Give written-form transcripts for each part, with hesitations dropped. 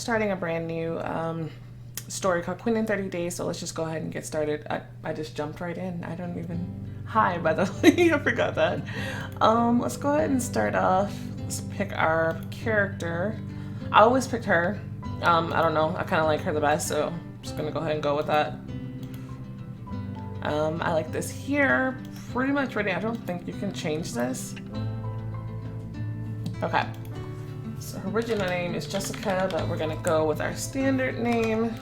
starting a brand new story called Queen in 30 Days, so let's just go ahead and get started. I just jumped right in. I don't even... Hi, by the way, I forgot that. Let's go ahead and start off. Let's pick our character. I always picked her. I don't know, I kind of like her the best, so I'm just gonna go ahead and go with that. I like this here. Pretty much ready. I don't think you can change this. Okay. So her original name is Jessica, but we're gonna go with our standard name.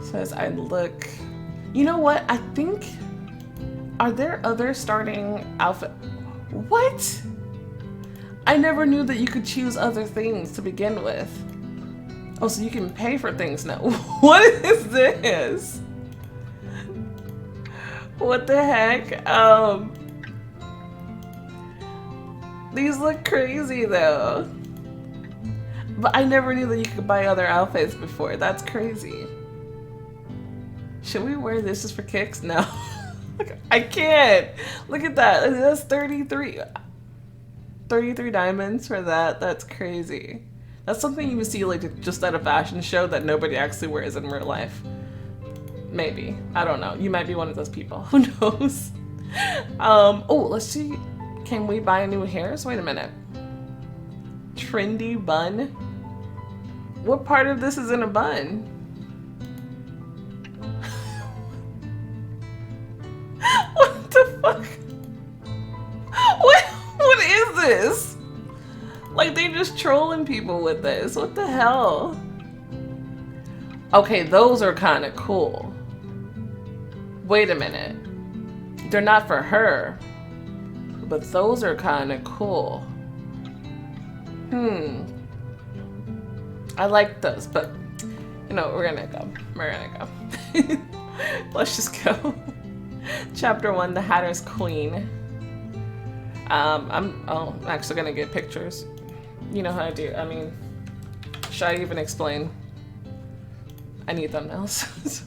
Says I look... You know what? I think... Are there other starting outfit... What? I never knew that you could choose other things to begin with. Oh, so you can pay for things now. What is this? What the heck? These look crazy though. But I never knew that you could buy other outfits before. That's crazy. Should we wear this just for kicks? No. I can't. Look at that. That's 33 diamonds for that. That's crazy. That's something you would see like just at a fashion show that nobody actually wears in real life. Maybe. I don't know. You might be one of those people. Who knows? Oh, let's see. Can we buy new hairs? Wait a minute. Trendy bun? What part of this is in a bun? What the fuck? What is this? Like, they're just trolling people with this. What the hell? Okay, those are kind of cool. Wait a minute. They're not for her. But those are kind of cool. I like those, but you know, we're gonna go. Let's just go. Chapter 1, The Hatter's Queen. I'm actually gonna get pictures. You know how I do. I mean, should I even explain? I need thumbnails.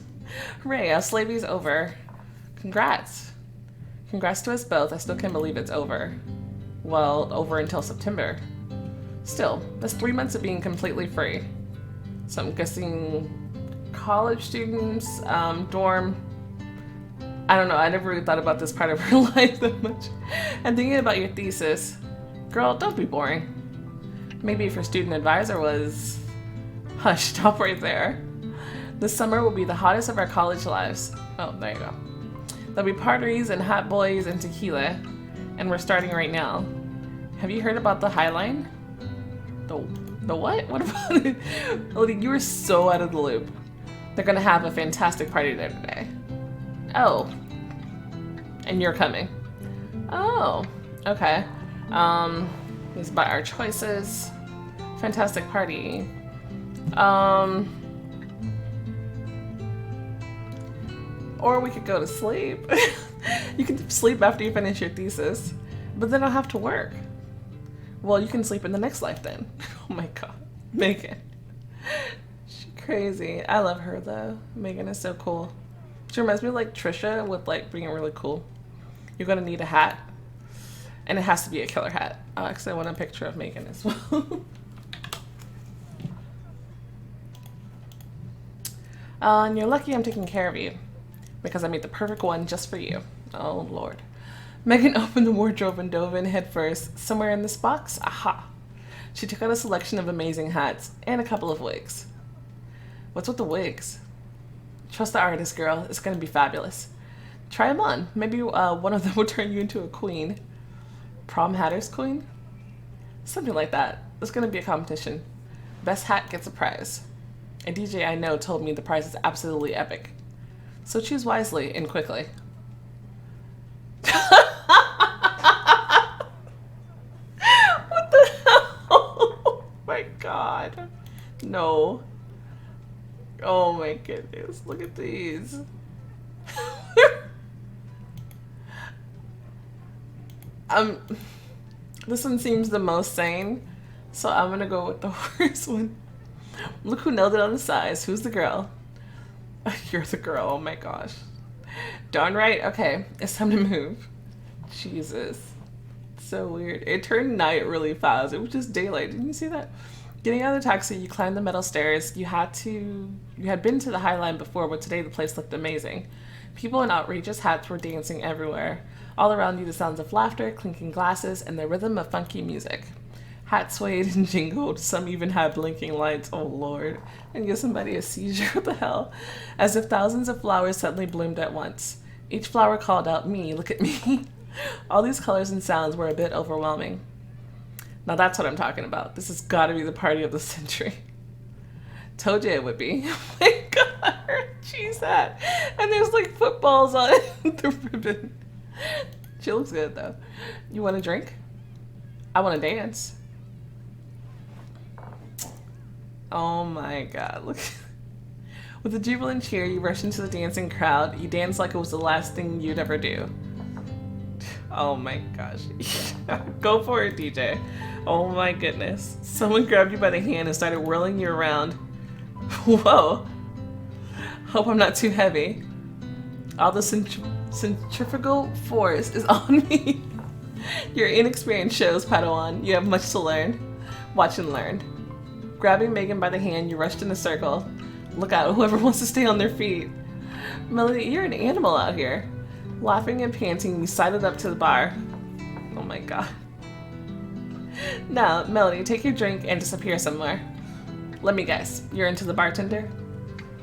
Hooray, our slavery's over. Congrats. Congrats to us both. I still can't believe it's over. Well, over until September. Still, that's 3 months of being completely free. So I'm guessing college students, dorm. I don't know, I never really thought about this part of her life that much. And thinking about your thesis. Girl, don't be boring. Maybe if your student advisor was... Hush, stop right there. This summer will be the hottest of our college lives. Oh, there you go. There'll be parties and hot boys and tequila. And we're starting right now. Have you heard about the High Line? The what? What about it? Lily, you were so out of the loop. They're gonna have a fantastic party there today. Oh. And you're coming. Oh. Okay. This is by our choices. Fantastic party. Or we could go to sleep. You can sleep after you finish your thesis, but then I'll have to work. Well, you can sleep in the next life then. Oh my god. Megan. She's crazy. I love her though. Megan is so cool. She reminds me of like Trisha with like being really cool. You're gonna need a hat. And it has to be a killer hat. Actually, I want a picture of Megan as well. And you're lucky I'm taking care of you. Because I made the perfect one just for you. Oh, Lord. Megan opened the wardrobe and dove in head first. Somewhere in this box? Aha. She took out a selection of amazing hats and a couple of wigs. What's with the wigs? Trust the artist, girl. It's going to be fabulous. Try them on. Maybe one of them will turn you into a queen. Prom Hatter's Queen? Something like that. It's going to be a competition. Best hat gets a prize. A DJ I know told me the prize is absolutely epic. So choose wisely and quickly. What the hell? Oh my god. No. Oh my goodness. Look at these. This one seems the most sane, so I'm gonna go with the worst one. Look who nailed it on the size. Who's the girl? You're the girl. Oh my gosh. Darn right. Okay, it's time to move. Jesus. So weird. It turned night really fast. It was just daylight. Didn't you see that? Getting out of the taxi, you climbed the metal stairs. You had been to the High Line before, but today the place looked amazing. People in outrageous hats were dancing everywhere. All around you, the sounds of laughter, clinking glasses, and the rhythm of funky music. Hats swayed and jingled. Some even had blinking lights. Oh, Lord. And give somebody a seizure. What the hell? As if thousands of flowers suddenly bloomed at once. Each flower called out, "Me, look at me." All these colors and sounds were a bit overwhelming. Now that's what I'm talking about. This has got to be the party of the century. Told you it would be. Oh my god, her cheese hat. And there's like footballs on the ribbon. She looks good though. You want a drink? I want to dance. Oh my god, look. With a jubilant cheer, you rush into the dancing crowd. You dance like it was the last thing you'd ever do. Oh my gosh. Go for it, DJ. Oh my goodness. Someone grabbed you by the hand and started whirling you around. Whoa. Hope I'm not too heavy. All the centrifugal force is on me. Your inexperience shows, Padawan. You have much to learn. Watch and learn. Grabbing Megan by the hand, you rushed in a circle. Look out, whoever wants to stay on their feet. Melody, you're an animal out here. Laughing and panting, we sidled up to the bar. Oh my god. Now, Melody, take your drink and disappear somewhere. Let me guess, you're into the bartender?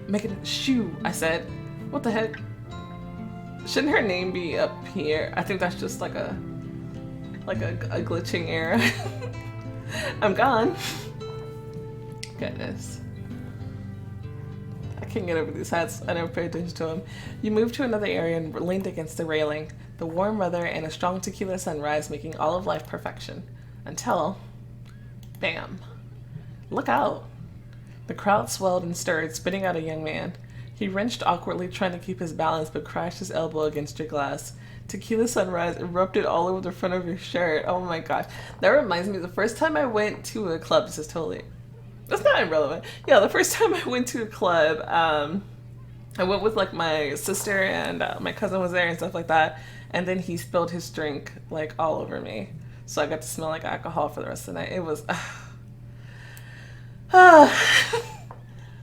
Megan, shoo, I said. What the heck? Shouldn't her name be up here? I think that's just like a glitching error. I'm gone. Goodness. I can't get over these hats. I never pay attention to them. You moved to another area and leaned against the railing. The warm weather and a strong tequila sunrise making all of life perfection. Until... bam. Look out. The crowd swelled and stirred, spitting out a young man. He wrenched awkwardly, trying to keep his balance, but crashed his elbow against your glass. Tequila sunrise erupted all over the front of your shirt. Oh my gosh. That reminds me, the first time I went to a club, this is totally... that's not irrelevant. Yeah, the first time I went to a club, I went with like my sister and my cousin was there and stuff like that. And then he spilled his drink like all over me. So I got to smell like alcohol for the rest of the night. It was... that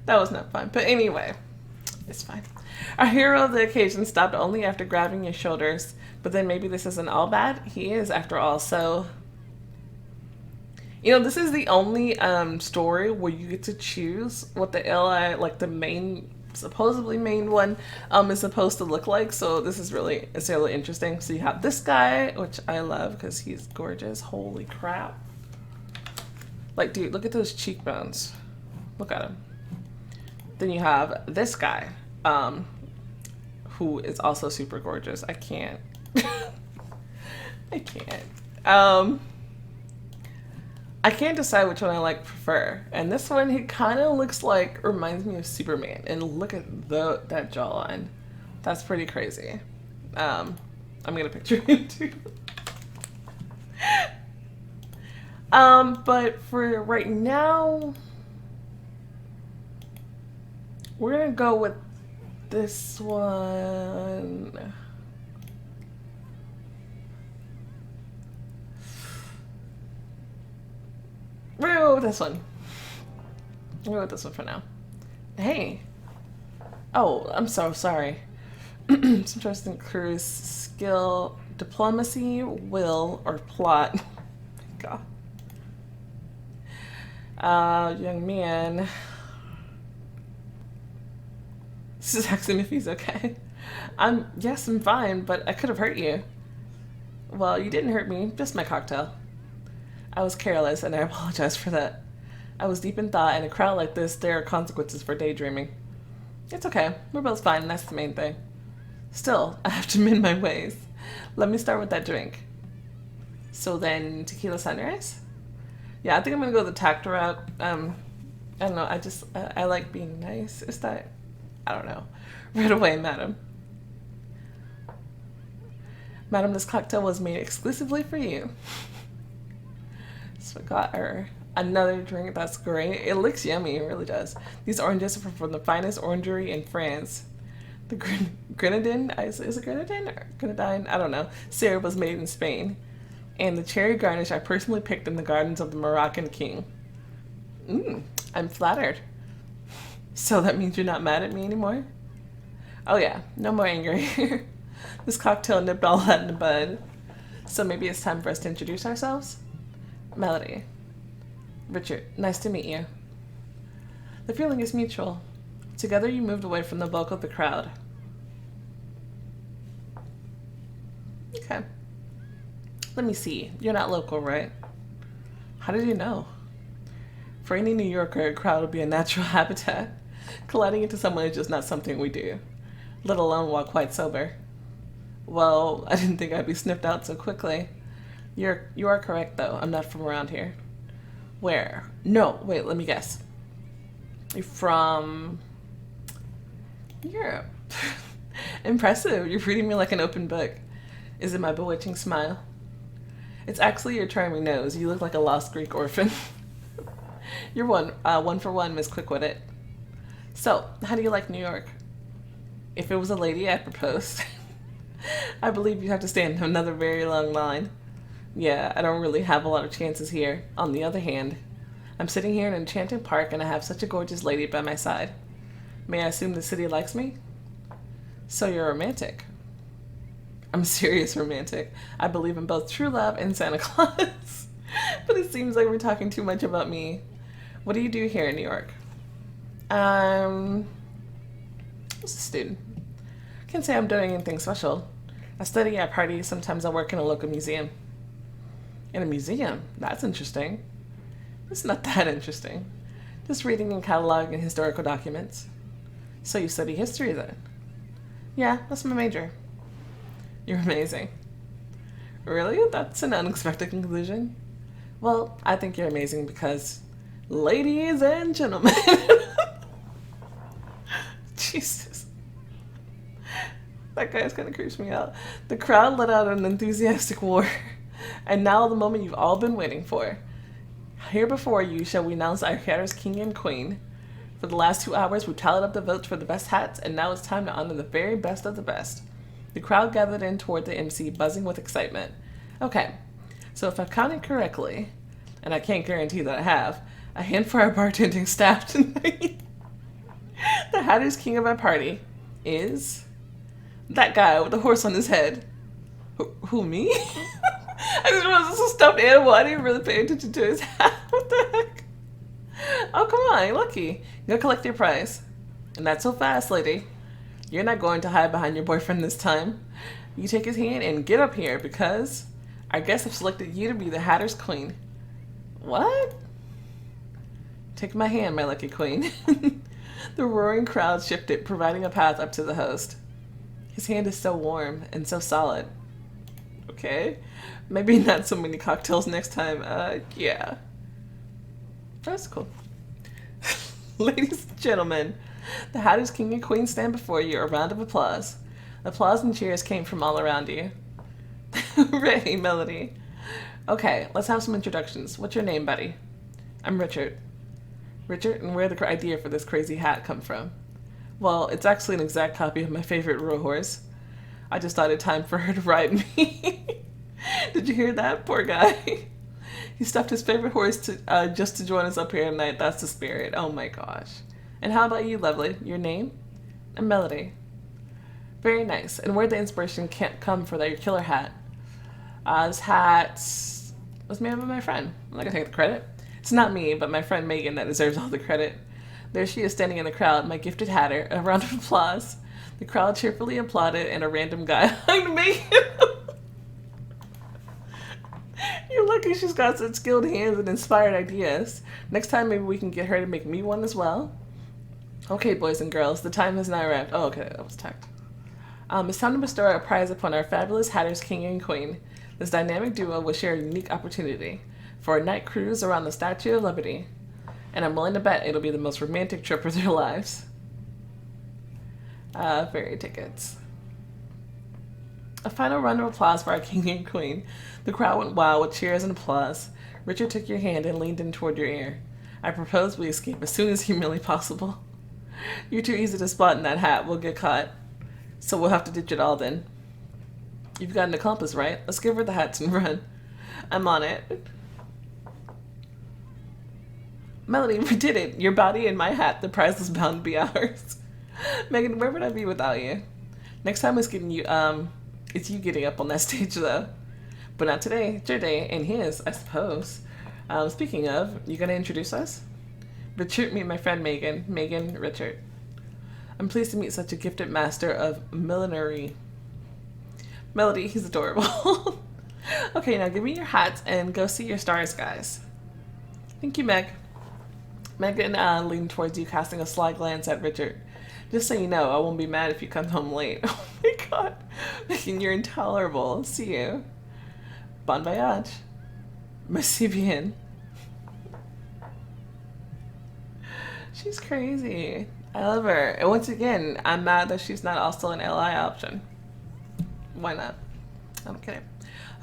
was not fun. But anyway, it's fine. Our hero of the occasion stopped only after grabbing your shoulders. But then maybe this isn't all bad. He is after all, so... you know, this is the only story where you get to choose what the LI, like the main, supposedly main one, is supposed to look like. So this is really, it's really interesting. So you have this guy, which I love because he's gorgeous. Holy crap. Like, dude, look at those cheekbones. Look at him. Then you have this guy, who is also super gorgeous. I can't. I can't. I can't decide which one I prefer. And this one, he kind of looks like, reminds me of Superman. And look at that jawline. That's pretty crazy. I'm gonna picture him too. But for right now, we're gonna go with this one. We're gonna go with this one. We'll go with this one for now. Hey. Oh, I'm so sorry. Some trust in crew's skill, diplomacy, will, or plot. God. Young man. This is asking if he's okay. Yes, I'm fine, but I could have hurt you. Well, you didn't hurt me, just my cocktail. I was careless, and I apologize for that. I was deep in thought, and in a crowd like this, there are consequences for daydreaming. It's okay. We're both fine, and that's the main thing. Still, I have to mend my ways. Let me start with that drink. So then, tequila sunrise? Yeah, I think I'm gonna go the tact route. I don't know, I like being nice. Is that, I don't know. Right away, madam. Madam, this cocktail was made exclusively for you. So I got her another drink. That's great. It looks yummy. It really does. These oranges are from the finest orangery in France. The grenadine, is it grenadine or grenadine? I don't know. Syrup was made in Spain. And the cherry garnish I personally picked in the gardens of the Moroccan king. I'm flattered. So that means you're not mad at me anymore? Oh yeah, no more anger here. This cocktail nipped all that in the bud. So maybe it's time for us to introduce ourselves? Melody. Richard, nice to meet you. The feeling is mutual. Together you moved away from the bulk of the crowd. Okay. Let me see. You're not local, right? How did you know? For any New Yorker, a crowd would be a natural habitat. Colliding into someone is just not something we do, let alone while quite sober. Well, I didn't think I'd be sniffed out so quickly. You are correct, though. I'm not from around here. Where? No, wait, let me guess. You're from Europe. Impressive. You're reading me like an open book. Is it my bewitching smile? It's actually your charming nose. You look like a lost Greek orphan. You're one for one, Miss Quickwitted. So, how do you like New York? If it was a lady, I'd propose. I believe you have to stand in another very long line. Yeah, I don't really have a lot of chances here. On the other hand, I'm sitting here in an enchanting park and I have such a gorgeous lady by my side. May I assume the city likes me? So you're romantic. I'm a serious romantic. I believe in both true love and Santa Claus. But it seems like we're talking too much about me. What do you do here in New York? I'm a student. Can't say I'm doing anything special. I study at parties. Sometimes I work in a local museum. In a museum? That's interesting. It's not that interesting. Just reading and cataloging historical documents. So you study history then? Yeah, that's my major. You're amazing. Really? That's an unexpected conclusion. Well, I think you're amazing because, ladies and gentlemen, Jesus, that guy's kind of creeps me out. The crowd let out an enthusiastic roar, and now the moment you've all been waiting for. Here before you shall we announce our Hatter's King and Queen. For the last 2 hours, we've tallied up the votes for the best hats, and now it's time to honor the very best of the best. The crowd gathered in toward the MC, buzzing with excitement. Okay, so if I've counted correctly, and I can't guarantee that I have, a hand for our bartending staff tonight. The Hatter's King of our party is that guy with the horse on his head. Who, me? I just was a stuffed animal. I didn't really pay attention to his hat. What the heck? Oh, come on, lucky. Go collect your prize. And not so fast, lady. You're not going to hide behind your boyfriend this time. You take his hand and get up here because I guess I've selected you to be the Hatter's Queen. What? Take my hand, my lucky queen. The roaring crowd shifted, providing a path up to the host. His hand is so warm and so solid. Okay. Maybe not so many cocktails next time. Yeah. That's cool. Ladies and gentlemen, the Hatter's King and Queen stand before you. A round of applause. Applause and cheers came from all around you. Ray, Melody. Okay, let's have some introductions. What's your name, buddy? I'm Richard. Richard, and where did the idea for this crazy hat come from? Well, it's actually an exact copy of my favorite real horse. I just thought it time for her to ride me. Did you hear that? Poor guy. He stuffed his favorite horse to just to join us up here tonight. That's the spirit. Oh my gosh. And how about you, lovely? Your name? I'm Melody. Very nice. And where'd the inspiration can't come for your killer hat? This hat was made by my friend. I'm not gonna take the credit. It's not me, but my friend Megan that deserves all the credit. There she is standing in the crowd, my gifted hatter. A round of applause. The crowd cheerfully applauded, and a random guy hugged Megan. You're lucky she's got such skilled hands and inspired ideas. Next time, maybe we can get her to make me one as well. Okay, boys and girls, the time has now arrived. Oh, okay, that was tacked. It's time to bestow a prize upon our fabulous Hatter's King and Queen. This dynamic duo will share a unique opportunity for a night cruise around the Statue of Liberty. And I'm willing to bet it'll be the most romantic trip of their lives. Ferry tickets. A final round of applause for our king and queen. The crowd went wild with cheers and applause. Richard took your hand and leaned in toward your ear. I propose we escape as soon as humanly possible. You're too easy to spot in that hat. We'll get caught. So we'll have to ditch it all then. You've got an accomplice, right? Let's give her the hats and run. I'm on it. Melody, we did it. Your body and my hat. The prize was bound to be ours. Megan, where would I be without you? Next time it's you getting up on that stage though. But not today. It's your day and his, I suppose. Speaking of, you gonna introduce us? Richard, meet my friend Megan. Megan, Richard. I'm pleased to meet such a gifted master of millinery. Melody, he's adorable. Okay, now give me your hats and go see your stars, guys. Thank you, Meg. Megan leaned towards you, casting a sly glance at Richard. Just so you know, I won't be mad if you come home late. Oh my god. Megan, you're intolerable. See you. Bon voyage. Merci bien. She's crazy. I love her. And once again, I'm mad that she's not also an LI option. Why not? I'm kidding.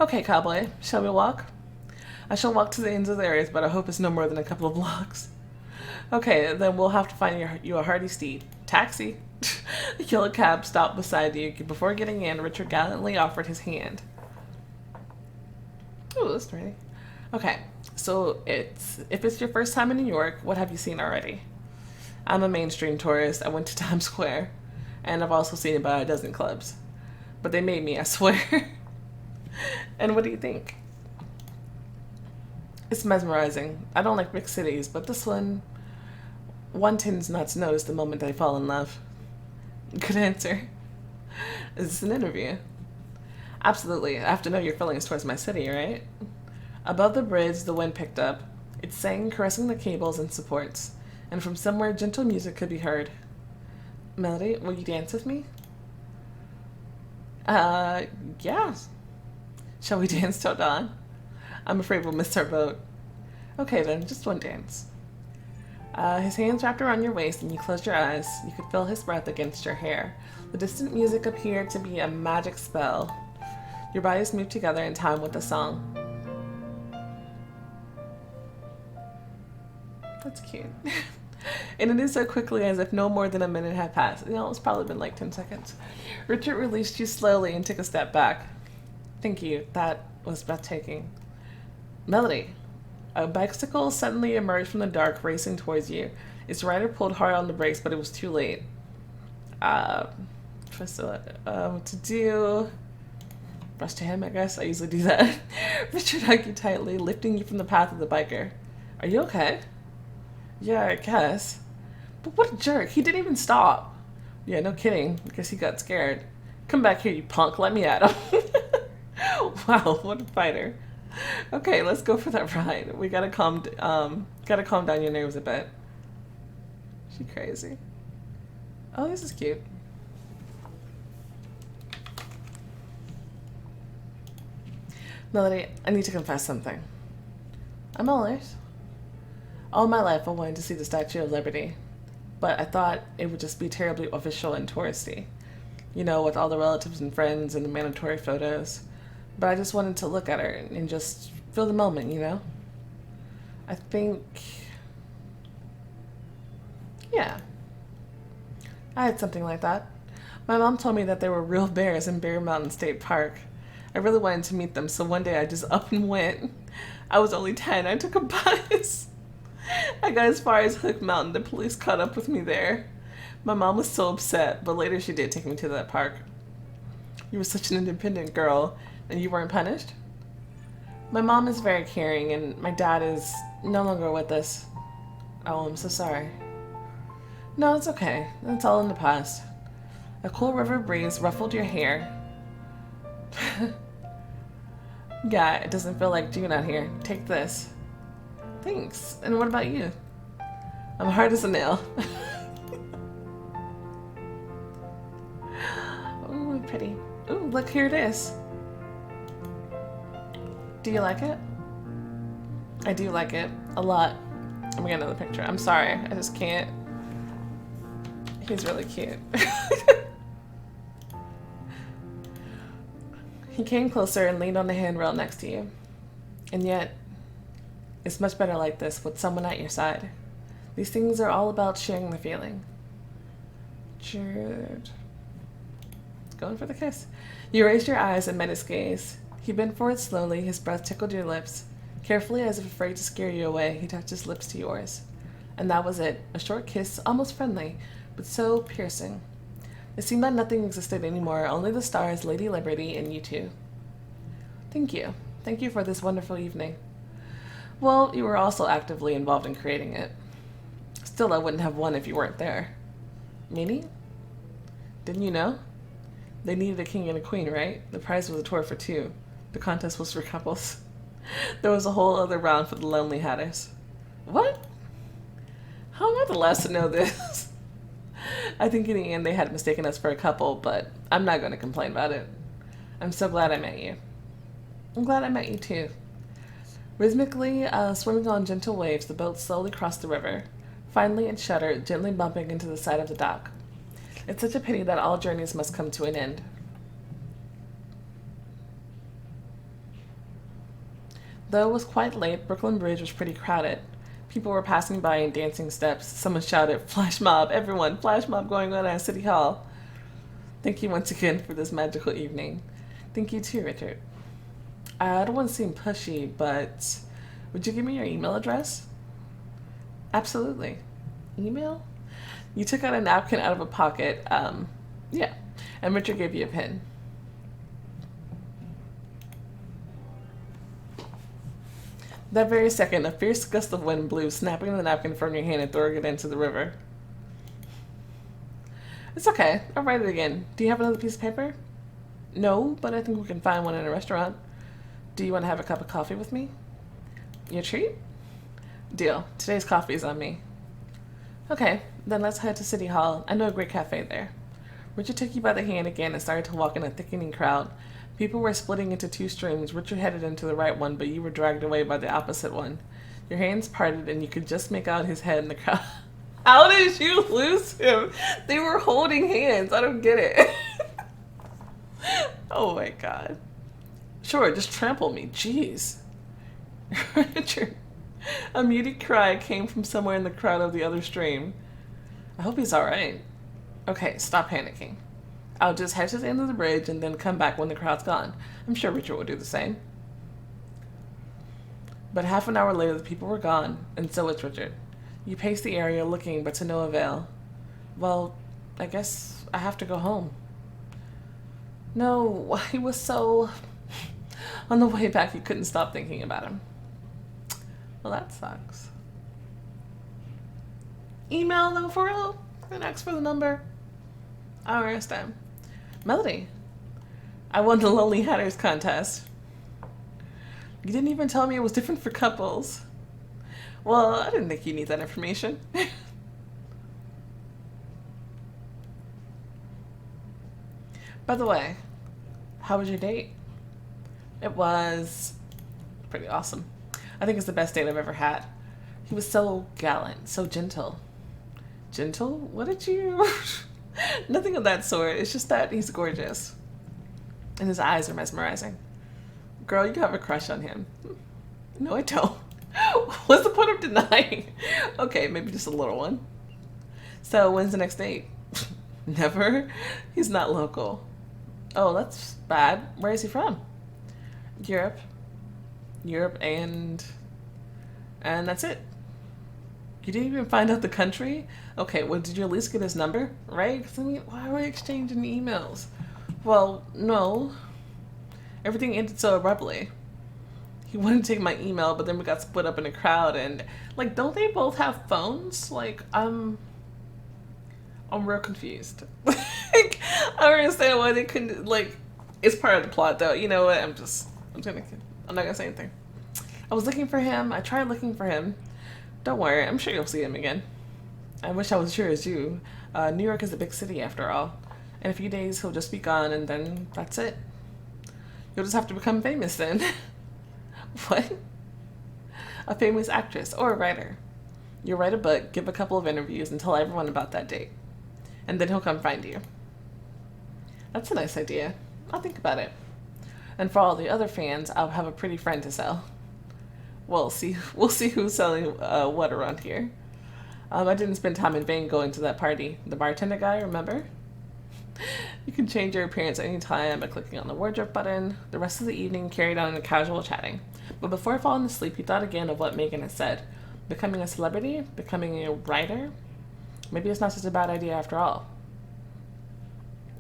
Okay, cowboy. Shall we walk? I shall walk to the ends of the areas, but I hope it's no more than a couple of blocks. Okay, then we'll have to find you a hardy steed. Taxi. The yellow cab stopped beside you. Before getting in, Richard gallantly offered his hand. Ooh, that's pretty. Okay, so if it's your first time in New York, what have you seen already? I'm a mainstream tourist. I went to Times Square, and I've also seen about a dozen clubs. But they made me, I swear. And what do you think? It's mesmerizing. I don't like big cities, but this one tends not to notice the moment they fall in love. Good answer. Is this an interview? Absolutely. I have to know your feelings towards my city, right? Above the bridge, the wind picked up. It sang, caressing the cables and supports, and from somewhere gentle music could be heard. Melody, will you dance with me? Yeah. Shall we dance till dawn? I'm afraid we'll miss our boat. Okay then, just one dance. His hands wrapped around your waist and you closed your eyes. You could feel his breath against your hair. The distant music appeared to be a magic spell. Your bodies moved together in time with the song. That's cute. And it is so quickly as if no more than a minute had passed. You know, it's probably been like 10 seconds. Richard released you slowly and took a step back. Thank you. That was breathtaking. Melody. A bicycle suddenly emerged from the dark, racing towards you. Its rider pulled hard on the brakes, but it was too late. What to do? Brush to him, I guess. I usually do that. Richard hugged you tightly, lifting you from the path of the biker. Are you okay? Yeah, I guess. But what a jerk. He didn't even stop. Yeah, no kidding. I guess he got scared. Come back here, you punk. Let me at him. Wow, what a fighter. Okay, let's go for that ride. We gotta calm down your nerves a bit. She crazy. Oh, this is cute. Melody, I need to confess something. I'm all ears. All my life I wanted to see the Statue of Liberty, but I thought it would just be terribly official and touristy. You know, with all the relatives and friends and the mandatory photos. But I just wanted to look at her and just feel the moment, you know? I think... yeah. I had something like that. My mom told me that there were real bears in Bear Mountain State Park. I really wanted to meet them, so one day I just up and went. I was only 10. I took a bus. I got as far as Hook Mountain. The police caught up with me there. My mom was so upset, but later she did take me to that park. You were such an independent girl, and you weren't punished? My mom is very caring, and my dad is no longer with us. Oh, I'm so sorry. No, it's okay. It's all in the past. A cool river breeze ruffled your hair. Yeah, it doesn't feel like June out here. Take this. Thanks. And what about you? I'm hard as a nail. Ooh, pretty. Ooh, look, here it is. Do you like it? I do like it. A lot. I'm gonna get another picture. I'm sorry. I just can't. He's really cute. He came closer and leaned on the handrail next to you. And yet, it's much better like this with someone at your side. These things are all about sharing the feeling. Jude. Going for the kiss. You raised your eyes and met his gaze. He bent forward slowly, his breath tickled your lips. Carefully, as if afraid to scare you away, he touched his lips to yours. And that was it. A short kiss, almost friendly, but so piercing. It seemed that nothing existed anymore, only the stars, Lady Liberty, and you two. Thank you. Thank you for this wonderful evening. Well, you were also actively involved in creating it. Still, I wouldn't have won if you weren't there. Meaning? Didn't you know? They needed a king and a queen, right? The prize was a tour for two. The contest was for couples. There was a whole other round for the lonely hatters. What? How am I the last to know this? I think in the end they had mistaken us for a couple, but I'm not going to complain about it. I'm so glad I met you. I'm glad I met you too. Rhythmically, swimming on gentle waves, the boat slowly crossed the river. Finally, it shuddered, gently bumping into the side of the dock. It's such a pity that all journeys must come to an end. Though it was quite late, Brooklyn Bridge was pretty crowded. People were passing by in dancing steps. Someone shouted, "Flash mob, everyone, flash mob going on at City Hall." Thank you once again for this magical evening. Thank you too, Richard. I don't want to seem pushy, but would you give me your email address? Absolutely. Email? You took out a napkin out of a pocket. Yeah. And Richard gave you a pen. That very second, a fierce gust of wind blew, snapping the napkin from your hand and throwing it into the river. It's okay. I'll write it again. Do you have another piece of paper? No, but I think we can find one in a restaurant. Do you want to have a cup of coffee with me? Your treat? Deal. Today's coffee is on me. Okay, then let's head to City Hall. I know a great cafe there. Richard took you by the hand again and started to walk in a thickening crowd. People were splitting into two streams. Richard headed into the right one, but you were dragged away by the opposite one. Your hands parted and you could just make out his head in the crowd. How did you lose him? They were holding hands. I don't get it. Oh my god. Sure, just trample me. Jeez. Richard. A muted cry came from somewhere in the crowd of the other stream. I hope he's alright. Okay, stop panicking. I'll just head to the end of the bridge and then come back when the crowd's gone. I'm sure Richard will do the same. But half an hour later, the people were gone, and so was Richard. You paced the area looking, but to no avail. Well, I guess I have to go home. No, he was so... On the way back, you couldn't stop thinking about him. Well, that sucks. Email though, for real? And ask for the number. I don't understand. Melody, I won the Lonely Hatters contest. You didn't even tell me it was different for couples. Well, I didn't think you need that information. By the way, how was your date? It was pretty awesome. I think it's the best date I've ever had. He was so gallant, so gentle. Gentle? What did you... Nothing of that sort. It's just that he's gorgeous. And his eyes are mesmerizing. Girl, you have a crush on him. No, I don't. What's the point of denying? Okay, maybe just a little one. So, when's the next date? Never? He's not local. Oh, that's bad. Where is he from? Europe. Europe and that's it. You didn't even find out the country? Okay, well, did you at least get his number? Right? 'Cause I mean, why are we exchanging emails? Well, no. Everything ended so abruptly. He wanted to take my email, but then we got split up in a crowd and, like, don't they both have phones? Like, I'm real confused. Like, I don't understand why they couldn't, like, it's part of the plot though. You know what? I'm not gonna say anything. I was looking for him. I tried looking for him. Don't worry, I'm sure you'll see him again. I wish I was sure as you. New York is a big city after all. In a few days, he'll just be gone, and then that's it. You'll just have to become famous then. What? A famous actress or a writer. You'll write a book, give a couple of interviews, and tell everyone about that date. And then he'll come find you. That's a nice idea. I'll think about it. And for all the other fans, I'll have a pretty friend to sell. We'll see who's selling what around here. I didn't spend time in vain going to that party. The bartender guy, remember? You can change your appearance anytime by clicking on the wardrobe button. The rest of the evening carried on in casual chatting. But before falling asleep, he thought again of what Megan had said. Becoming a celebrity? Becoming a writer? Maybe it's not such a bad idea after all.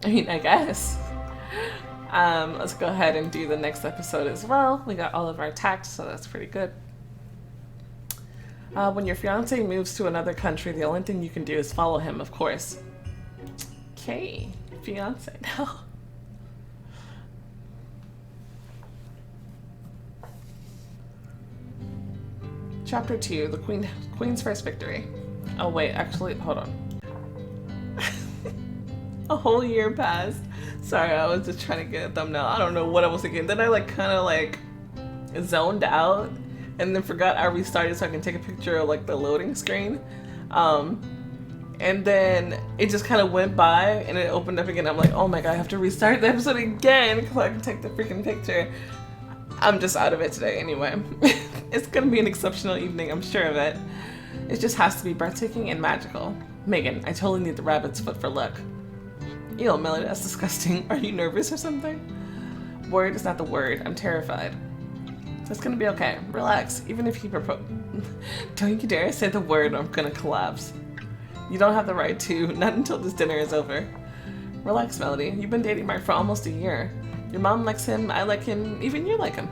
I mean, I guess. Let's go ahead and do the next episode as well. We got all of our tax, so that's pretty good. When your fiance moves to another country, the only thing you can do is follow him, of course. Okay, fiance now. Chapter 2, the Queen's first victory. Oh wait, actually, hold on. A whole year passed. Sorry, I was just trying to get a thumbnail. I don't know what I was thinking. Then I kind of zoned out and then forgot I restarted so I can take a picture of the loading screen. And then it just kind of went by and it opened up again. I'm like, oh my god, I have to restart the episode again because I can take the freaking picture. I'm just out of it today anyway. It's gonna be an exceptional evening, I'm sure of it. It just has to be breathtaking and magical. Megan, I totally need the rabbit's foot for luck. Ew, Melody, that's disgusting. Are you nervous or something? Worried is not the word. I'm terrified. It's gonna be okay. Relax. Even if he propose, don't you dare say the word or I'm gonna collapse. You don't have the right to. Not until this dinner is over. Relax, Melody. You've been dating Mark for almost a year. Your mom likes him. I like him. Even you like him.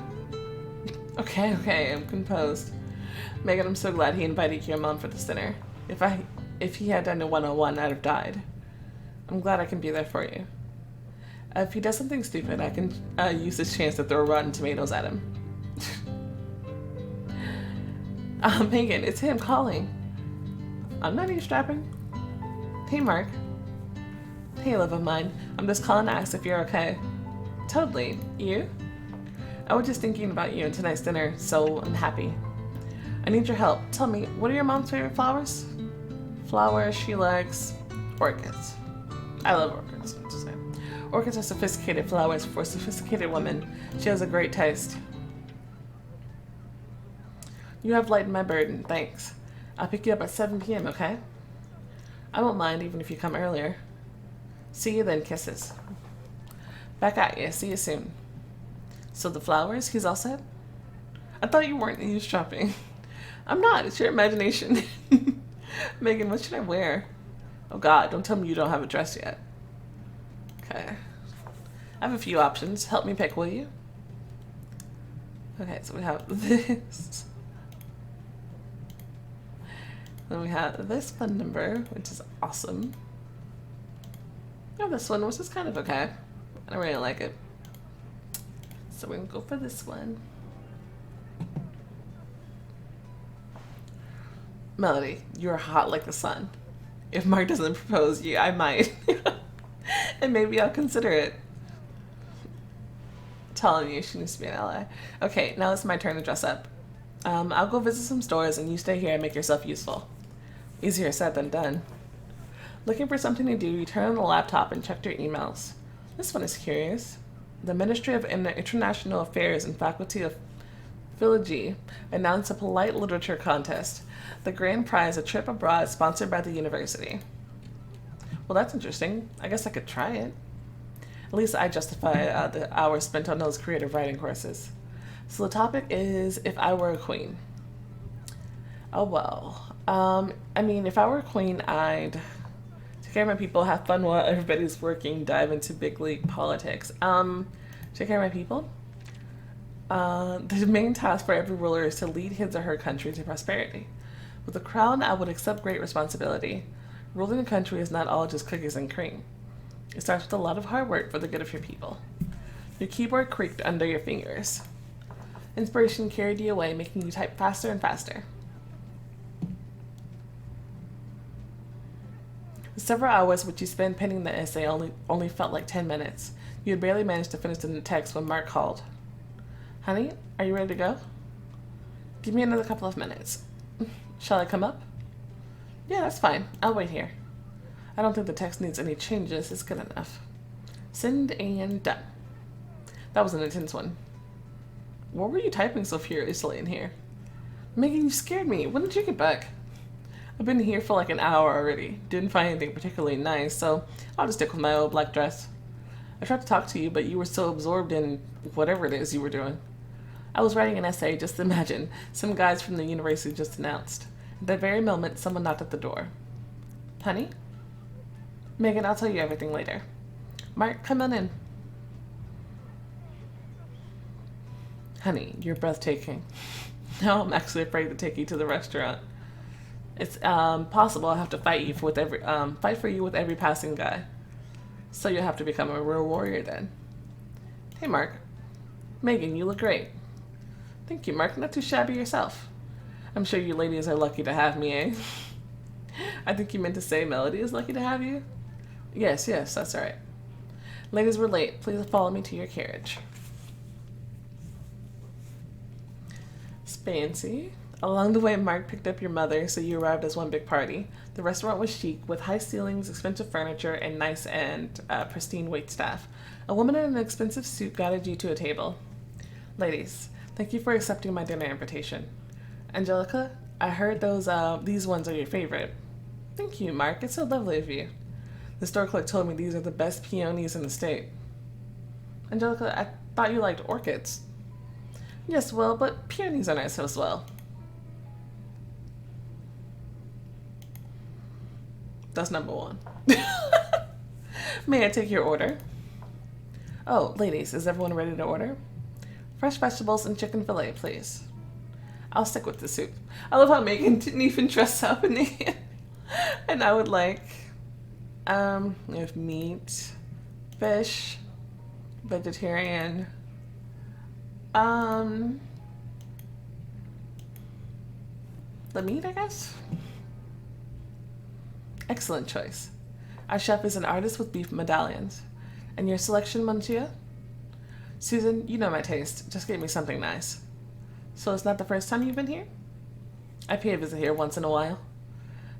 Okay. I'm composed. Megan, I'm so glad he invited your mom for this dinner. If he had done a 101, I'd have died. I'm glad I can be there for you. If he does something stupid, I can use this chance to throw rotten tomatoes at him. Megan, it's him calling. I'm not eavesdropping. Hey, Mark. Hey, love of mine. I'm just calling to ask if you're okay. Totally. You? I was just thinking about you and tonight's dinner, so I'm happy. I need your help. Tell me, what are your mom's favorite flowers? Flowers she likes orchids. I love orchids, just saying. Orchids are sophisticated flowers for sophisticated women. She has a great taste. You have lightened my burden, thanks. I'll pick you up at 7 p.m., okay? I won't mind even if you come earlier. See you then, kisses. Back at you, see you soon. So the flowers, he's all set? I thought you weren't eavesdropping. I'm not, it's your imagination. Megan, what should I wear? Oh god, don't tell me you don't have a dress yet. Okay. I have a few options. Help me pick, will you? Okay, so we have this. Then we have this fun number, which is awesome. Oh, this one, which is kind of okay. I don't really like it. So we're gonna go for this one. Melody, you're hot like the sun. If Mark doesn't propose you, I might. And maybe I'll consider it. Telling you she needs to be in LA. Okay, now it's my turn to dress up. I'll go visit some stores and you stay here and make yourself useful. Easier said than done. Looking for something to do, you turn on the laptop and check your emails. This one is curious. The Ministry of International Affairs and Faculty of Philology announced a polite literature contest. The grand prize, a trip abroad sponsored by the university. Well, that's interesting. I guess I could try it. At least I justify the hours spent on those creative writing courses. So the topic is if I were a queen. Oh well. I mean, if I were a queen, I'd take care of my people, have fun while everybody's working, dive into big league politics. Take care of my people. The main task for every ruler is to lead his or her country to prosperity. With a crown, I would accept great responsibility. Ruling a country is not all just cookies and cream. It starts with a lot of hard work for the good of your people. Your keyboard creaked under your fingers. Inspiration carried you away, making you type faster and faster. The several hours which you spent penning the essay only felt like 10 minutes. You had barely managed to finish the text when Mark called. Honey, are you ready to go? Give me another couple of minutes. Shall I come up? Yeah, that's fine. I'll wait here. I don't think the text needs any changes. It's good enough. Send and done. That was an intense one. What were you typing so furiously in here? Megan, you scared me. When did you get back? I've been here for like an hour already. Didn't find anything particularly nice, so I'll just stick with my old black dress. I tried to talk to you, but you were so absorbed in whatever it is you were doing. I was writing an essay, just imagine. Some guys from the university just announced. At that very moment, someone knocked at the door. Honey? Megan, I'll tell you everything later. Mark, come on in. Honey, you're breathtaking. Now I'm actually afraid to take you to the restaurant. It's possible I'll have to fight for you with every passing guy. So you'll have to become a real warrior then. Hey, Mark. Megan, you look great. Thank you, Mark. Not too shabby yourself. I'm sure you ladies are lucky to have me, eh? I think you meant to say Melody is lucky to have you. Yes, that's all right. Ladies, we're late. Please follow me to your carriage. Fancy. Along the way, Mark picked up your mother, so you arrived as one big party. The restaurant was chic, with high ceilings, expensive furniture, and nice and pristine waitstaff. A woman in an expensive suit guided you to a table. Ladies, thank you for accepting my dinner invitation. Angelica, I heard these ones are your favorite. Thank you, Mark. It's so lovely of you. The store clerk told me these are the best peonies in the state. Angelica, I thought you liked orchids. Yes, well, but peonies are nice as well. That's number one. May I take your order? Oh, ladies, is everyone ready to order? Fresh vegetables and chicken fillet, please. I'll stick with the soup. I love how Megan didn't even dress up in the and I would like if meat, fish, vegetarian, the meat, I guess. Excellent choice. Our chef is an artist with beef medallions. And your selection, Monsieur? Susan, you know my taste. Just get me something nice. So it's not the first time you've been here? I pay a visit here once in a while.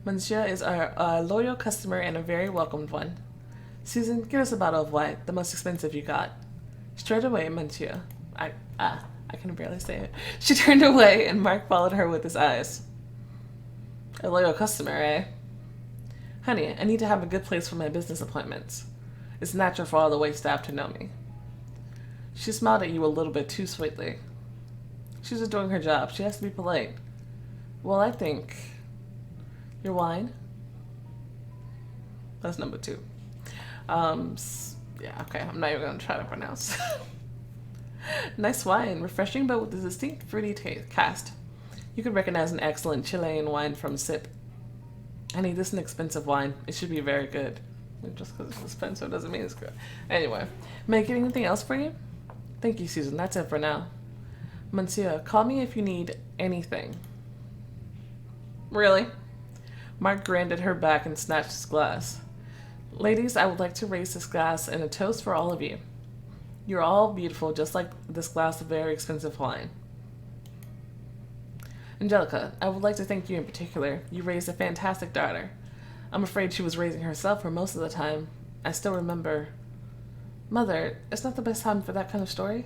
Monsieur is our loyal customer and a very welcomed one. Susan, give us a bottle of wine, the most expensive you got. Straight away, Monsieur. I can barely say it. She turned away and Mark followed her with his eyes. A loyal customer, eh? Honey, I need to have a good place for my business appointments. It's natural for all the waitstaff to know me. She smiled at you a little bit too sweetly. She's just doing her job. She has to be polite. Well, I think... Your wine? That's number 2. Yeah, okay. I'm not even going to try to pronounce. Nice wine. Refreshing, but with a distinct fruity cast. You could recognize an excellent Chilean wine from sip. Honey, this is an expensive wine. It should be very good. Just because it's expensive doesn't mean it's good. Anyway, may I get anything else for you? Thank you, Susan. That's it for now. Monsieur, call me if you need anything. Really? Mark grinned at her back and snatched his glass. Ladies, I would like to raise this glass in a toast for all of you. You're all beautiful, just like this glass of very expensive wine. Angelica, I would like to thank you in particular. You raised a fantastic daughter. I'm afraid she was raising herself for most of the time. I still remember... Mother, it's not the best time for that kind of story?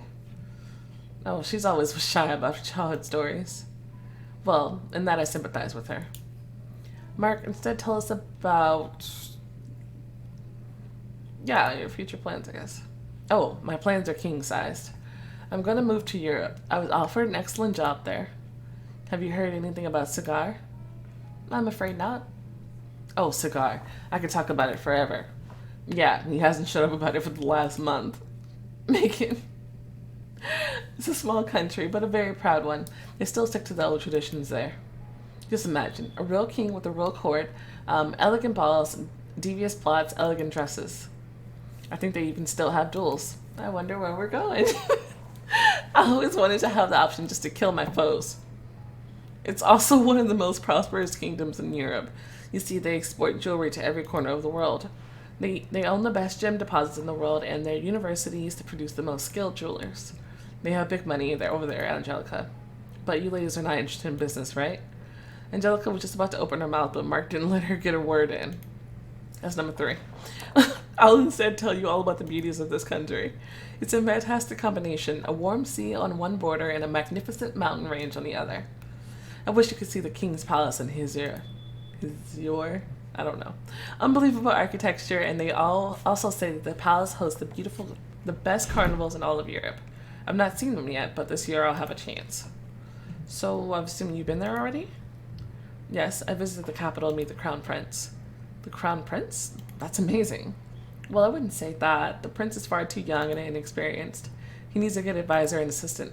Oh, she's always shy about childhood stories. Well, in that I sympathize with her. Mark, instead tell us about... Yeah, your future plans, I guess. Oh, my plans are king-sized. I'm going to move to Europe. I was offered an excellent job there. Have you heard anything about Cigar? I'm afraid not. Oh, Cigar. I could talk about it forever. Yeah, he hasn't shut up about it for the last month. Megan. It's a small country, but a very proud one. They still stick to the old traditions there. Just imagine, a real king with a real court, elegant balls, devious plots, elegant dresses. I think they even still have duels. I wonder where we're going. I always wanted to have the option just to kill my foes. It's also one of the most prosperous kingdoms in Europe. You see, they export jewelry to every corner of the world. They own the best gem deposits in the world, and their universities to produce the most skilled jewelers. They have big money. They're over there, Angelica. But you ladies are not interested in business, right? Angelica was just about to open her mouth, but Mark didn't let her get a word in. That's number 3. I'll instead tell you all about the beauties of this country. It's a fantastic combination, a warm sea on one border and a magnificent mountain range on the other. I wish you could see the king's palace in I don't know. Unbelievable architecture, and they all also say that the palace hosts the best carnivals in all of Europe. I've not seen them yet, but this year I'll have a chance. So I've assumed you've been there already? Yes, I visited the capital to meet the Crown Prince. The Crown Prince? That's amazing. Well, I wouldn't say that. The prince is far too young and inexperienced. He needs a good advisor and assistant.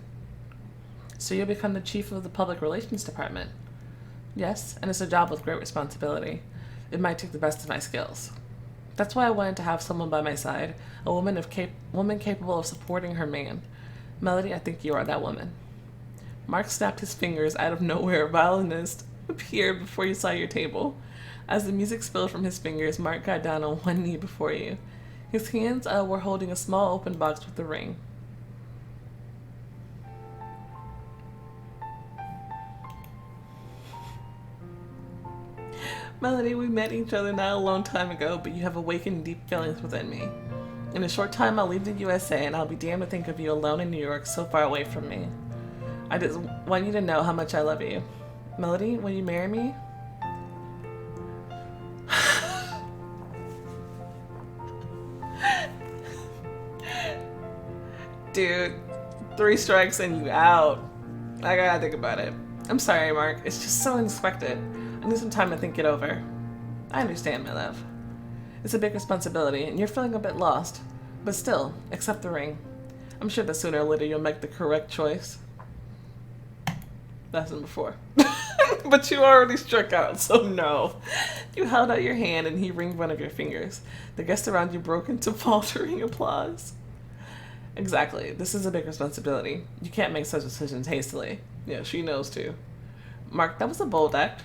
So you'll become the chief of the public relations department? Yes, and it's a job with great responsibility. It might take the best of my skills. That's why I wanted to have someone by my side, a woman capable of supporting her man. Melody, I think you are that woman. Mark snapped his fingers. Out of nowhere, a violinist appeared before you saw your table. As the music spilled from his fingers, Mark got down on one knee before you. His hands were holding a small open box with a ring. Melody, we met each other not a long time ago, but you have awakened deep feelings within me. In a short time, I'll leave the USA, and I'll be damned to think of you alone in New York, so far away from me. I just want you to know how much I love you. Melody, will you marry me? Dude, 3 strikes and you out. I gotta think about it. I'm sorry, Mark. It's just so unexpected. I need some time to think it over. I understand, my love. It's a big responsibility, and you're feeling a bit lost. But still, accept the ring. I'm sure that sooner or later you'll make the correct choice. That's than before. But you already struck out, so no. You held out your hand and he ringed one of your fingers. The guests around you broke into faltering applause. Exactly. This is a big responsibility. You can't make such decisions hastily. Yeah, she knows too. Mark, that was a bold act.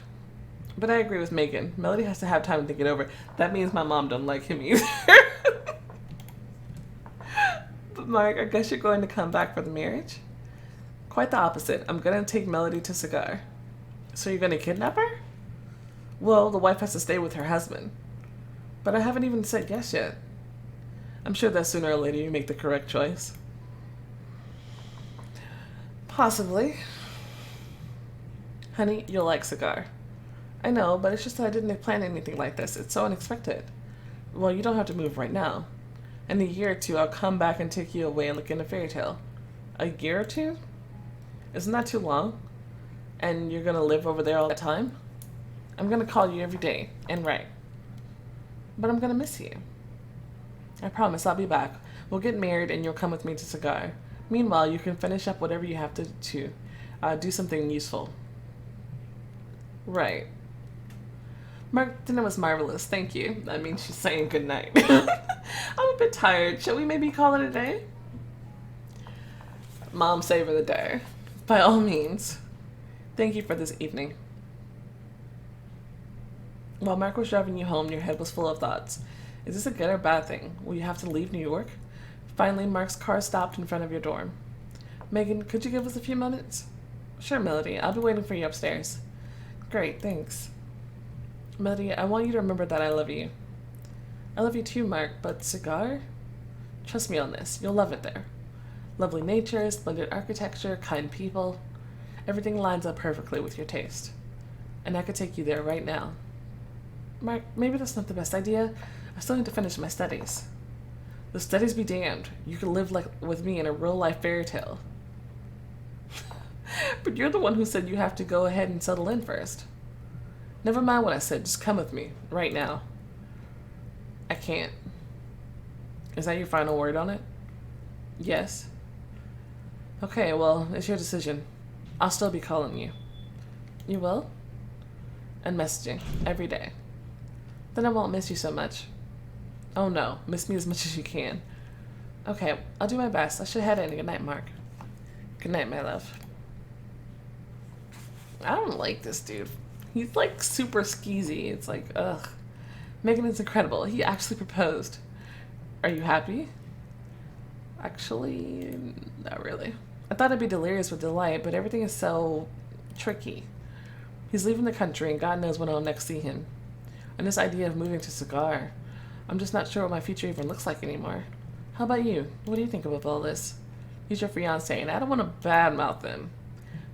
But I agree with Megan. Melody has to have time to think it over. That means my mom don't like him either. But Mark, I guess you're going to come back for the marriage? Quite the opposite. I'm going to take Melody to Cigar. So you're going to kidnap her? Well, the wife has to stay with her husband. But I haven't even said yes yet. I'm sure that sooner or later you make the correct choice. Possibly. Honey, you'll like Cigar. I know, but it's just that I didn't plan anything like this. It's so unexpected. Well, you don't have to move right now. In a year or two, I'll come back and take you away like in a fairy tale. A year or two? Isn't that too long? And you're gonna live over there all the time? I'm gonna call you every day and write. But I'm gonna miss you. I promise I'll be back. We'll get married and you'll come with me to Cigar. Meanwhile, you can finish up whatever you have to do something useful. Right. Mark, dinner was marvelous. Thank you. I mean, she's saying goodnight. I'm a bit tired. Shall we maybe call it a day? Mom, savor the day. By all means. Thank you for this evening. While Mark was driving you home, your head was full of thoughts. Is this a good or bad thing? Will you have to leave New York? Finally, Mark's car stopped in front of your dorm. Megan, could you give us a few minutes? Sure, Melody. I'll be waiting for you upstairs. Great, thanks. Melody, I want you to remember that I love you. I love you too, Mark, but Cigar? Trust me on this. You'll love it there. Lovely nature, splendid architecture, kind people. Everything lines up perfectly with your taste. And I could take you there right now. Mark, maybe that's not the best idea. I still need to finish my studies. The studies be damned. You could live like with me in a real-life fairy tale. But you're the one who said you have to go ahead and settle in first. Never mind what I said. Just come with me. Right now. I can't. Is that your final word on it? Yes. Okay, well, it's your decision. I'll still be calling you. You will? And messaging. Every day. Then I won't miss you so much. Oh no. Miss me as much as you can. Okay, I'll do my best. I should head in. Good night, Mark. Good night, my love. I don't like this dude. He's like super skeezy. It's like, ugh. Megan is incredible. He actually proposed. Are you happy? Actually, not really. I thought I'd be delirious with delight, but everything is so tricky. He's leaving the country and God knows when I'll next see him. And this idea of moving to Cigar, I'm just not sure what my future even looks like anymore. How about you? What do you think about all this? He's your fiancé, and I don't want to badmouth him.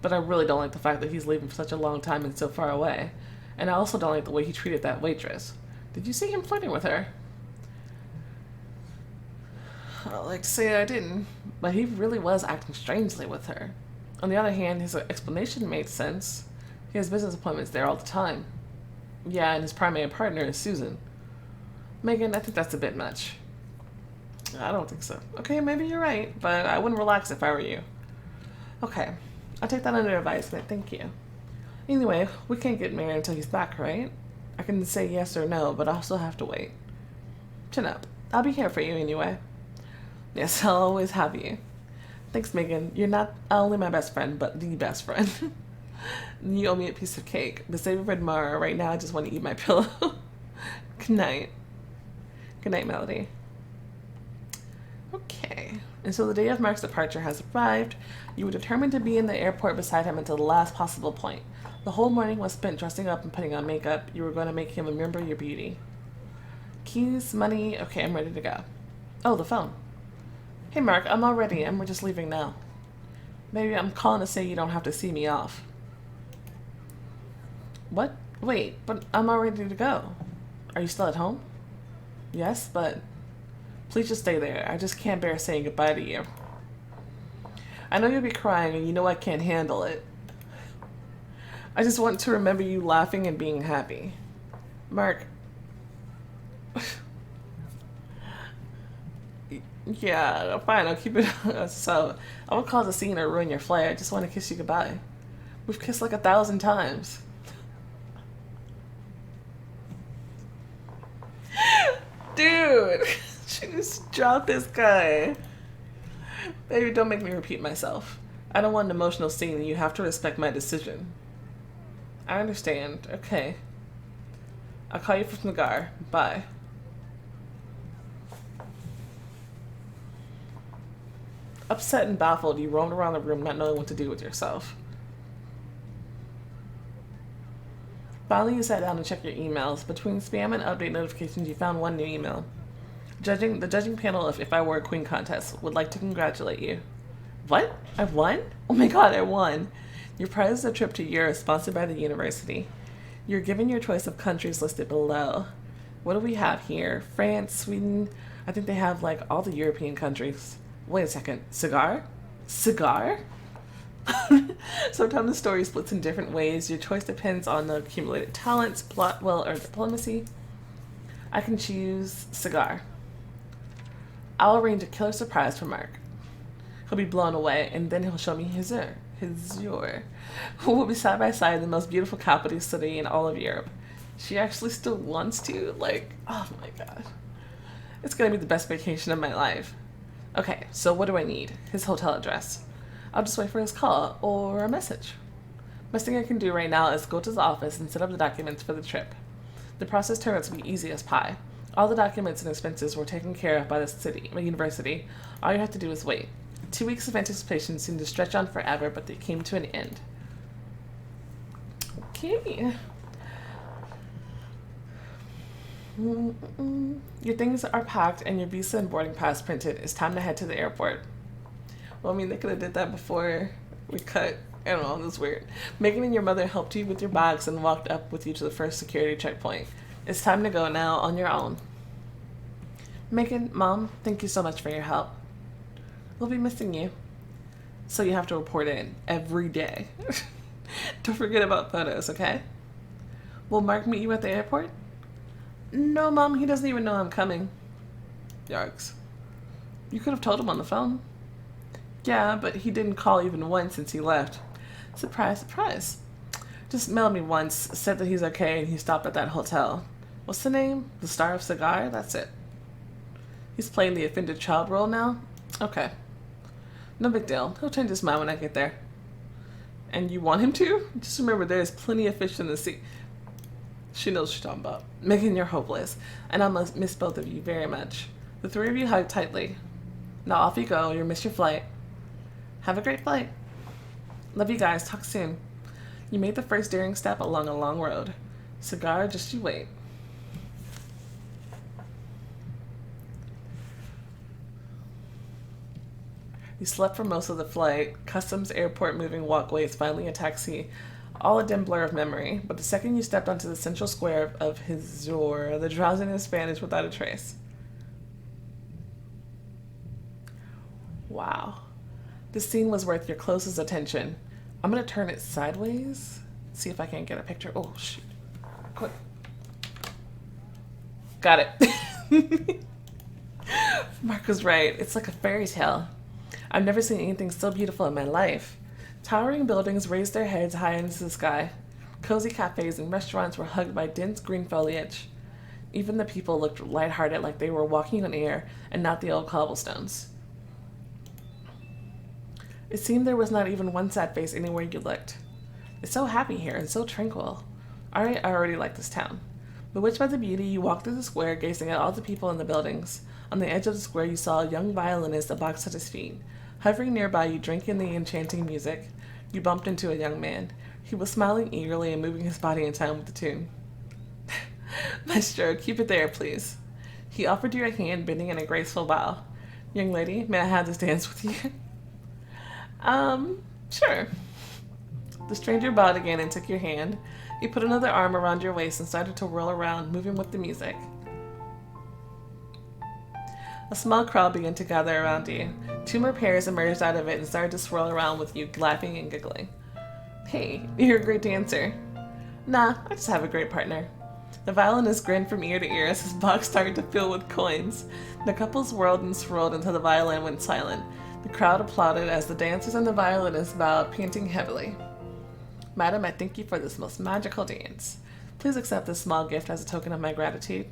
But I really don't like the fact that he's leaving for such a long time and so far away. And I also don't like the way he treated that waitress. Did you see him flirting with her? I like to say I didn't, but he really was acting strangely with her. On the other hand, his explanation made sense. He has business appointments there all the time. Yeah, and his primary partner is Susan. Megan, I think that's a bit much. I don't think so. Okay, maybe you're right, but I wouldn't relax if I were you. Okay, I'll take that under advisement, thank you. Anyway, we can't get married until he's back, right? I can say yes or no, but I'll still have to wait. Chin up. I'll be here for you anyway. Yes, I'll always have you. Thanks, Megan. You're not only my best friend, but the best friend. You owe me a piece of cake. But save it for tomorrow. Right now, I just want to eat my pillow. Good night. Good night, Melody. Okay. And so the day of Mark's departure has arrived. You were determined to be in the airport beside him until the last possible point. The whole morning was spent dressing up and putting on makeup. You were going to make him remember your beauty. Keys, money. Okay, I'm ready to go. Oh, the phone. Hey, Mark, I'm all ready and we're just leaving now. Maybe I'm calling to say you don't have to see me off. What? Wait, but I'm all ready to go. Are you still at home? Yes, but please just stay there. I just can't bear saying goodbye to you. I know you'll be crying and you know I can't handle it. I just want to remember you laughing and being happy. Mark. Yeah, fine, I'll keep it. So, I won't cause a scene or ruin your flight. I just want to kiss you goodbye. We've kissed like 1,000 times. Dude, she just dropped this guy. Baby, don't make me repeat myself. I don't want an emotional scene and you have to respect my decision. I understand. Okay. I'll call you from Nagar. Bye. Upset and baffled, you roamed around the room not knowing what to do with yourself. Finally, you sat down to check your emails. Between spam and update notifications, you found one new email. The judging panel of If I Were a Queen contest would like to congratulate you. What? I won? Oh my god, I won. Your prize is a trip to Europe sponsored by the university. You're given your choice of countries listed below. What do we have here? France, Sweden. I think they have like all the European countries. Wait a second. Cigar? Cigar? Sometimes the story splits in different ways. Your choice depends on the accumulated talents, plot, will, or diplomacy. I can choose cigar. I'll arrange a killer surprise for Mark. He'll be blown away, and then he'll show me his your. We'll be side by side in the most beautiful capital city in all of Europe. She actually still wants to, like, oh my god. It's gonna be the best vacation of my life. Okay, so what do I need? His hotel address. I'll just wait for his call or a message. Best thing I can do right now is go to his office and set up the documents for the trip. The process turned out to be easy as pie. All the documents and expenses were taken care of by the university. All you have to do is wait. 2 weeks of anticipation seemed to stretch on forever, but they came to an end. Okay. Your things are packed and your visa and boarding pass printed. It's time to head to the airport. Well, I mean, they could have did that before we cut. I don't know, this is weird. Megan and your mother helped you with your bags and walked up with you to the first security checkpoint. It's time to go now on your own. Megan, Mom, thank you so much for your help. We'll be missing you. So you have to report in every day. Don't forget about photos, okay? Will Mark meet you at the airport? No, Mom, he doesn't even know I'm coming. Yarks. You could have told him on the phone. Yeah, but he didn't call even once since he left. Surprise, surprise. Just mailed me once, said that he's okay and he stopped at that hotel. What's the name? The Star of Cigar? That's it. He's playing the offended child role now? Okay. No big deal. He'll change his mind when I get there. And you want him to? Just remember there's plenty of fish in the sea. She knows what she's talking about. Megan, you're hopeless. And I must miss both of you very much. The three of you hug tightly. Now off you go. You'll miss your flight. Have a great flight. Love you guys. Talk soon. You made the first daring step along a long road. Cigar, just you wait. You slept for most of the flight. Customs, airport, moving walkways, finally a taxi. All a dim blur of memory. But the second you stepped onto the central square of his door, the drowsiness vanished without a trace. Wow. This scene was worth your closest attention. I'm gonna turn it sideways. See if I can get a picture. Oh, shoot. Quick. Got it. Mark was right. It's like a fairy tale. I've never seen anything so beautiful in my life. Towering buildings raised their heads high into the sky. Cozy cafes and restaurants were hugged by dense green foliage. Even the people looked lighthearted, like they were walking on air and not the old cobblestones. It seemed there was not even one sad face anywhere you looked. It's so happy here and so tranquil. I already like this town. Bewitched by the beauty, you walked through the square, gazing at all the people in the buildings. On the edge of the square, you saw a young violinist, a box at his feet. Hovering nearby, you drank in the enchanting music. You bumped into a young man. He was smiling eagerly and moving his body in time with the tune. Maestro, keep it there, please. He offered you a hand, bending in a graceful bow. Young lady, may I have this dance with you? Sure. The stranger bowed again and took your hand. He put another arm around your waist and started to whirl around, moving with the music. A small crowd began to gather around you. 2 more pairs emerged out of it and started to swirl around with you, laughing and giggling. Hey, you're a great dancer. Nah, I just have a great partner. The violinist grinned from ear to ear as his box started to fill with coins. The couple swirled and swirled until the violin went silent. The crowd applauded as the dancers and the violinist bowed, panting heavily. Madam, I thank you for this most magical dance. Please accept this small gift as a token of my gratitude.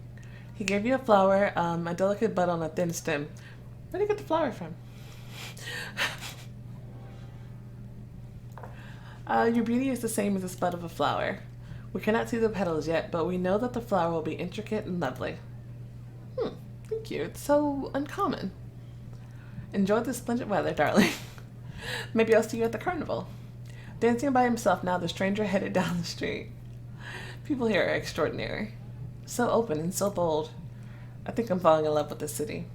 He gave you a flower, a delicate bud on a thin stem. Where did you get the flower from? Your beauty is the same as the bud of a flower. We cannot see the petals yet, but we know that the flower will be intricate and lovely. Thank you. It's so uncommon. Enjoy the splendid weather, darling. Maybe I'll see you at the carnival. Dancing by himself now, the stranger headed down the street. People here are extraordinary. So open and so bold. I think I'm falling in love with this city.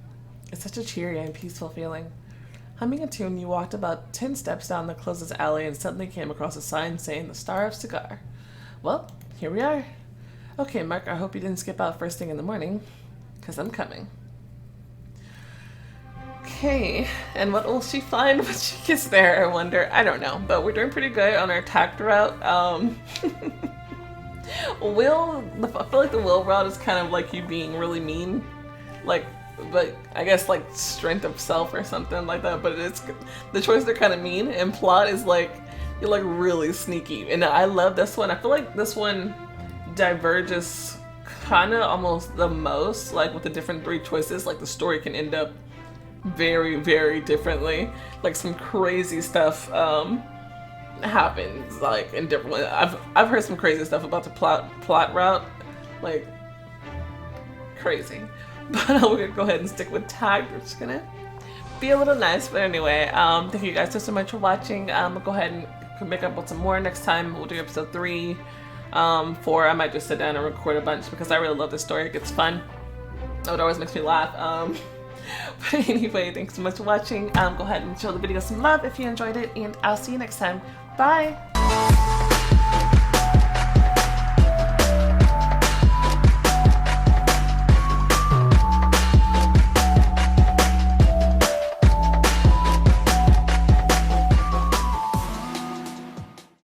It's such a cheery and peaceful feeling. Humming a tune, you walked about 10 steps down the closest alley and suddenly came across a sign saying the Star of Cigar. Well, here we are. Okay, Mark, I hope you didn't skip out first thing in the morning, because I'm coming. Okay, and what will she find when she gets there, I wonder? I don't know, but we're doing pretty good on our tact route. I feel like the will route is kind of like you being really mean, like, but I guess like strength of self or something like that, but it's, the choices are kind of mean, and plot is like, you're like really sneaky, and I love this one. I feel like this one diverges kind of almost the most, like with the different 3 choices, like the story can end up very, very differently. Like some crazy stuff happens, like in different ways. I've heard some crazy stuff about the plot route, like crazy. But we're gonna go ahead and stick with tag. We're just gonna be a little nice. But anyway, thank you guys so much for watching. We'll go ahead and make up with some more next time. We'll do episode 3, 4. I might just sit down and record a bunch because I really love this story. It gets fun. It always makes me laugh. But anyway, thanks so much for watching. Go ahead and show the video some love if you enjoyed it, and I'll see you next time. Bye!